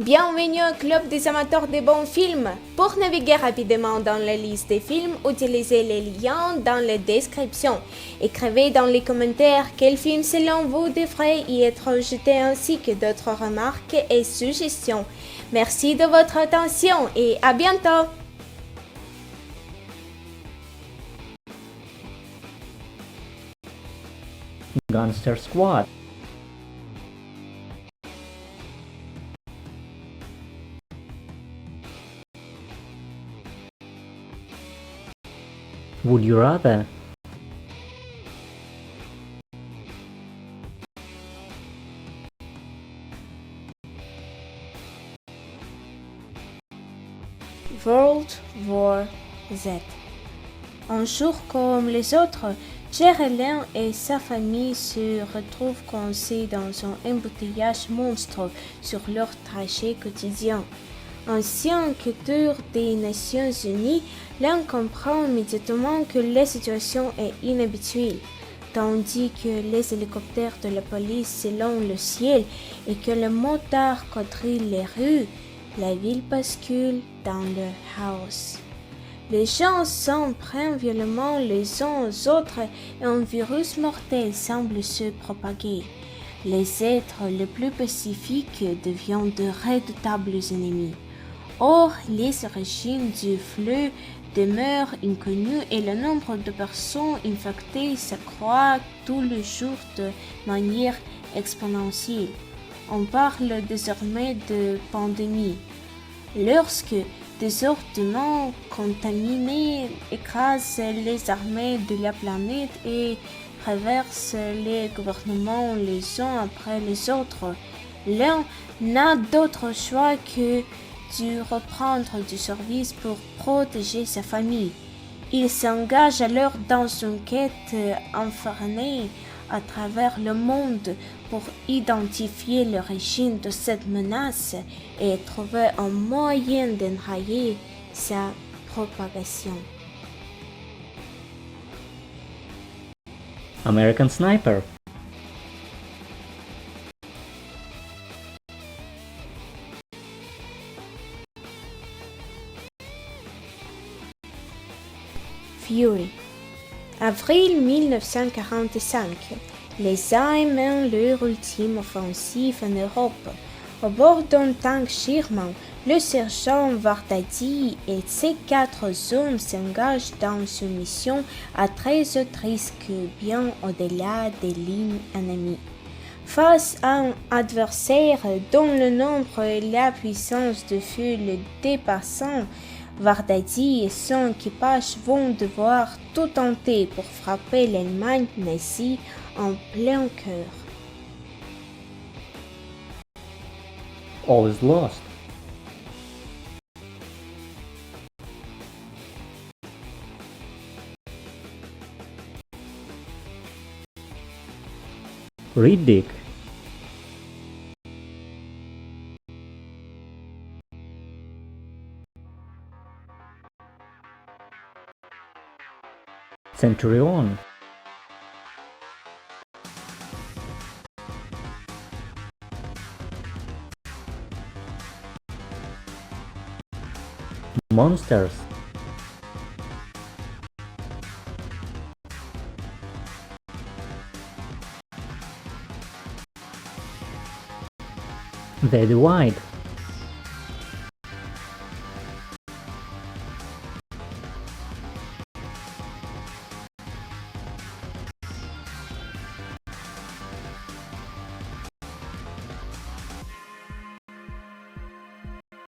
Bienvenue au club des amateurs de bons films. Pour naviguer rapidement dans la liste des films, utilisez les liens dans la description. Écrivez dans les commentaires quel film selon vous devrait y être jeté ainsi que d'autres remarques et suggestions. Merci de votre attention et à bientôt. Gangster Squad. Would you rather? World War Z. Un jour comme les autres, Geraldine et sa famille se retrouvent coincés dans un embouteillage monstre sur leur trajet quotidien. Ancien enquêteur des Nations Unies, l'un comprend immédiatement que la situation est inhabituelle, tandis que les hélicoptères de la police s'élèvent le ciel et que le motard quadrille les rues. La ville bascule dans le chaos. Les gens s'en prennent violemment les uns aux autres et un virus mortel semble se propager. Les êtres les plus pacifiques deviennent de redoutables ennemis. Or, les origines du flux demeurent inconnues et le nombre de personnes infectées s'accroît tous les jours de manière exponentielle. On parle désormais de pandémie. Lorsque des ordures contaminés écrasent les armées de la planète et traversent les gouvernements les uns après les autres, l'un n'a d'autre choix que de reprendre du service pour protéger sa famille. Il s'engage alors dans une quête infernale à travers le monde pour identifier l'origine de cette menace et trouver un moyen d'enrayer sa propagation. American Sniper. Fury. Avril 1945. Les Alliés mènent leur ultime offensive en Europe. Au bord d'un tank Sherman, le sergent Vardadi et ses 4 hommes s'engagent dans une mission à très haut risque bien au-delà des lignes ennemies. Face à un adversaire dont le nombre et la puissance de feu le dépassant, Vardadi et son équipage vont devoir tout tenter pour frapper l'Allemagne nazie en plein cœur. All is lost. Riddick. Centurion. Monsters. The Divide.